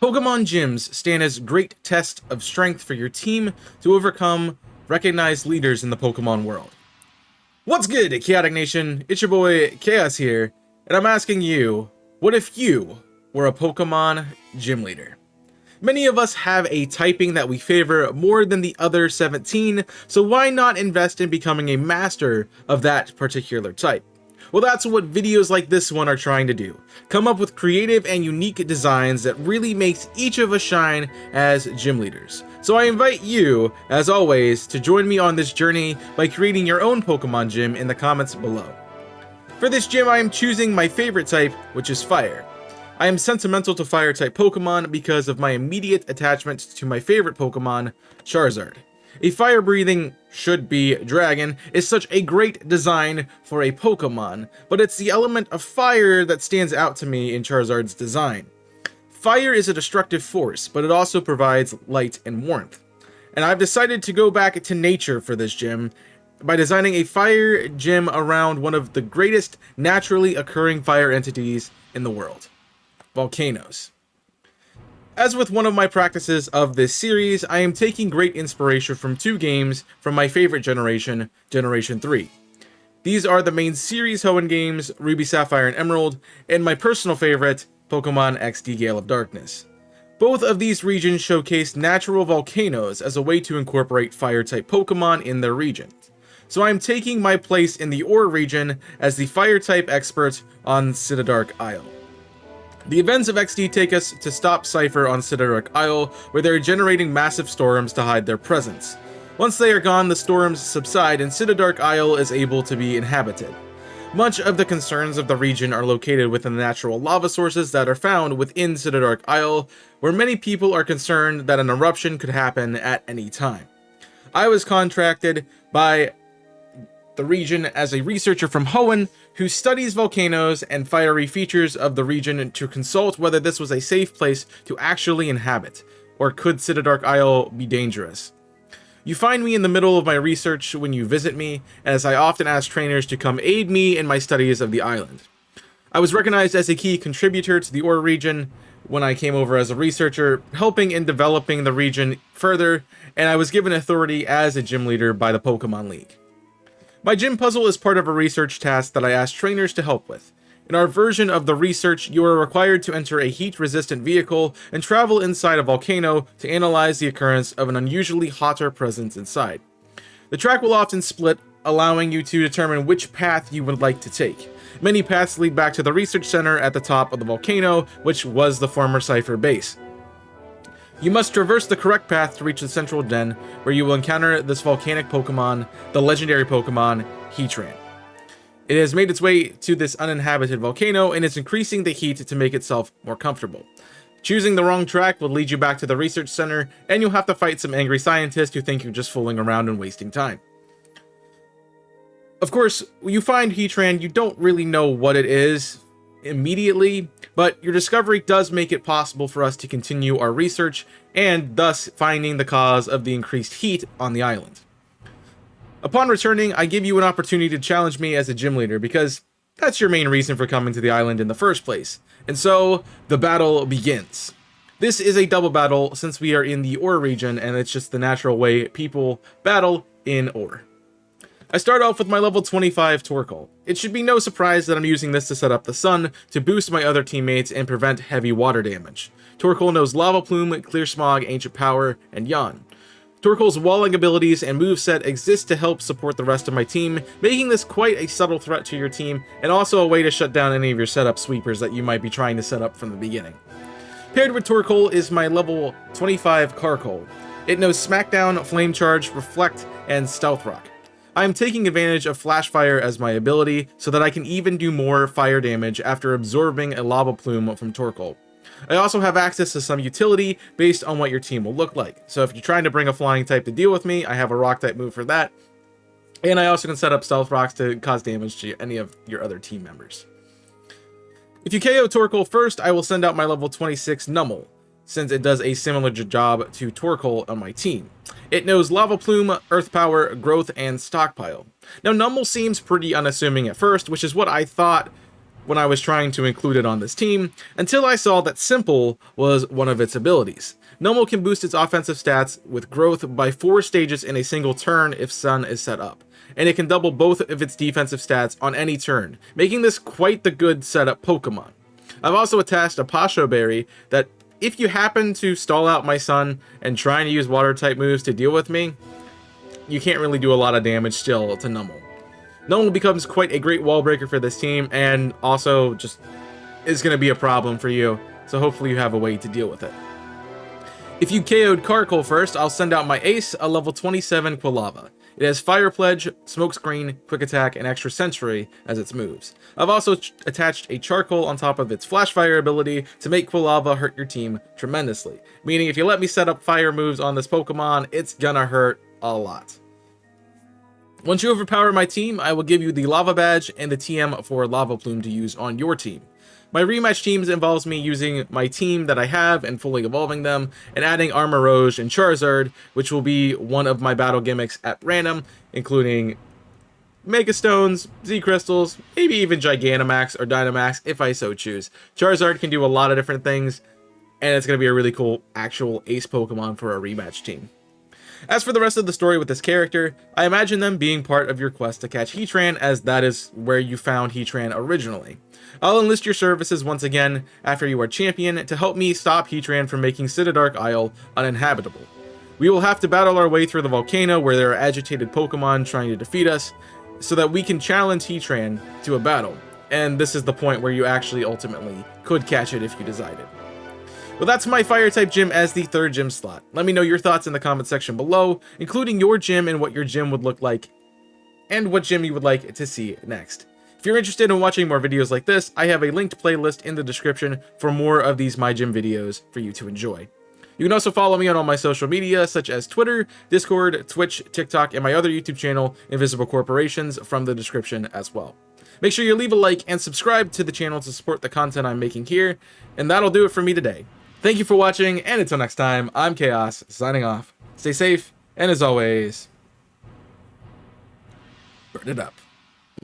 Pokemon gyms stand as great tests of strength for your team to overcome recognized leaders in the Pokemon world. What's good, Chaotic Nation? It's your boy Chaos here, and I'm asking you, what if you were a Pokemon gym leader? Many of us have a typing that we favor more than the other 17, so why not invest in becoming a master of that particular type? Well, that's what videos like this one are trying to do. Come up with creative and unique designs that really makes each of us shine as gym leaders. So I invite you, as always, to join me on this journey by creating your own Pokemon gym in the comments below. For this gym, I am choosing my favorite type, which is Fire. I am sentimental to Fire-type Pokemon because of my immediate attachment to my favorite Pokemon, Charizard. A fire-breathing, should-be dragon is such a great design for a Pokemon, but it's the element of fire that stands out to me in Charizard's design. Fire is a destructive force, but it also provides light and warmth. And I've decided to go back to nature for this gym by designing a fire gym around one of the greatest naturally occurring fire entities in the world: volcanoes. As with one of my practices of this series, I am taking great inspiration from two games from my favorite generation, Generation 3. These are the main series Hoenn games, Ruby, Sapphire, and Emerald, and my personal favorite, Pokemon XD Gale of Darkness. Both of these regions showcase natural volcanoes as a way to incorporate fire-type Pokemon in their region. So I am taking my place in the Ore region as the fire-type expert on Cidadark Isle. The events of XD take us to stop Cypher on Cidadark Isle, where they are generating massive storms to hide their presence. Once they are gone, the storms subside and Cidadark Isle is able to be inhabited. Much of the concerns of the region are located within the natural lava sources that are found within Cidadark Isle, where many people are concerned that an eruption could happen at any time. I was contracted by the region as a researcher from Hoenn who studies volcanoes and fiery features of the region to consult whether this was a safe place to actually inhabit, or could Cidadark Isle be dangerous. You find me in the middle of my research when you visit me, as I often ask trainers to come aid me in my studies of the island. I was recognized as a key contributor to the Ore region when I came over as a researcher, helping in developing the region further, and I was given authority as a gym leader by the Pokemon League. My gym puzzle is part of a research task that I asked trainers to help with. In our version of the research, you are required to enter a heat-resistant vehicle and travel inside a volcano to analyze the occurrence of an unusually hotter presence inside. The track will often split, allowing you to determine which path you would like to take. Many paths lead back to the research center at the top of the volcano, which was the former Cypher base. You must traverse the correct path to reach the central den, where you will encounter this volcanic Pokemon, the legendary Pokemon, Heatran. It has made its way to this uninhabited volcano, and is increasing the heat to make itself more comfortable. Choosing the wrong track will lead you back to the research center, and you'll have to fight some angry scientists who think you're just fooling around and wasting time. Of course, when you find Heatran, you don't really know what it is immediately, but your discovery does make it possible for us to continue our research and thus finding the cause of the increased heat on the island. Upon returning, I give you an opportunity to challenge me as a gym leader because that's your main reason for coming to the island in the first place. And so the battle begins. This is a double battle since we are in the Ore region and it's just the natural way people battle in Ore. I start off with my level 25 Torkoal. It should be no surprise that I'm using this to set up the sun to boost my other teammates and prevent heavy water damage. Torkoal knows Lava Plume, Clear Smog, Ancient Power, and Yawn. Torkoal's walling abilities and moveset exist to help support the rest of my team, making this quite a subtle threat to your team, and also a way to shut down any of your setup sweepers that you might be trying to set up from the beginning. Paired with Torkoal is my level 25 Carkol. It knows Smackdown, Flame Charge, Reflect, and Stealth Rock. I am taking advantage of Flash Fire as my ability so that I can even do more fire damage after absorbing a Lava Plume from Torkoal. I also have access to some utility based on what your team will look like. So if you're trying to bring a flying type to deal with me, I have a rock type move for that. And I also can set up stealth rocks to cause damage to any of your other team members. If you KO Torkoal first, I will send out my level 26 Numel, since it does a similar job to Torkoal on my team. It knows Lava Plume, Earth Power, Growth, and Stockpile. Now Numel seems pretty unassuming at first, which is what I thought when I was trying to include it on this team, until I saw that Simple was one of its abilities. Numel can boost its offensive stats with growth by 4 stages in a single turn if Sun is set up, and it can double both of its defensive stats on any turn, making this quite the good setup Pokemon. I've also attached a Pasho Berry that, if you happen to stall out my Sun and trying to use water-type moves to deal with me, you can't really do a lot of damage still to Numel. Numel becomes quite a great wall breaker for this team, and also just is going to be a problem for you, so hopefully you have a way to deal with it. If you KO'd Carkol first, I'll send out my Ace, a level 27 Quilava. It has Fire Pledge, Smokescreen, Quick Attack, and Extra Sentry as its moves. I've also attached a Charcoal on top of its Flash Fire ability to make Quilava hurt your team tremendously, meaning if you let me set up fire moves on this Pokemon, it's gonna hurt a lot. Once you overpower my team, I will give you the Lava Badge and the TM for Lava Plume to use on your team. My rematch teams involves me using my team that I have and fully evolving them, and adding Armorage and Charizard, which will be one of my battle gimmicks at random, including Mega Stones, Z Crystals, maybe even Gigantamax or Dynamax if I so choose. Charizard can do a lot of different things, and it's going to be a really cool actual ace Pokemon for a rematch team. As for the rest of the story with this character, I imagine them being part of your quest to catch Heatran, as that is where you found Heatran originally. I'll enlist your services once again after you are champion to help me stop Heatran from making Citydark Isle uninhabitable. We will have to battle our way through the volcano where there are agitated Pokemon trying to defeat us, so that we can challenge Heatran to a battle, and this is the point where you actually ultimately could catch it if you decided. Well, that's my Fire-type gym as the 3rd gym slot. Let me know your thoughts in the comment section below, including your gym and what your gym would look like, and what gym you would like to see next. If you're interested in watching more videos like this, I have a linked playlist in the description for more of these My Gym videos for you to enjoy. You can also follow me on all my social media, such as Twitter, Discord, Twitch, TikTok, and my other YouTube channel, Invisible Corporations, from the description as well. Make sure you leave a like and subscribe to the channel to support the content I'm making here, and that'll do it for me today. Thank you for watching, and until next time, I'm Chaos, signing off. Stay safe, and as always, burn it up.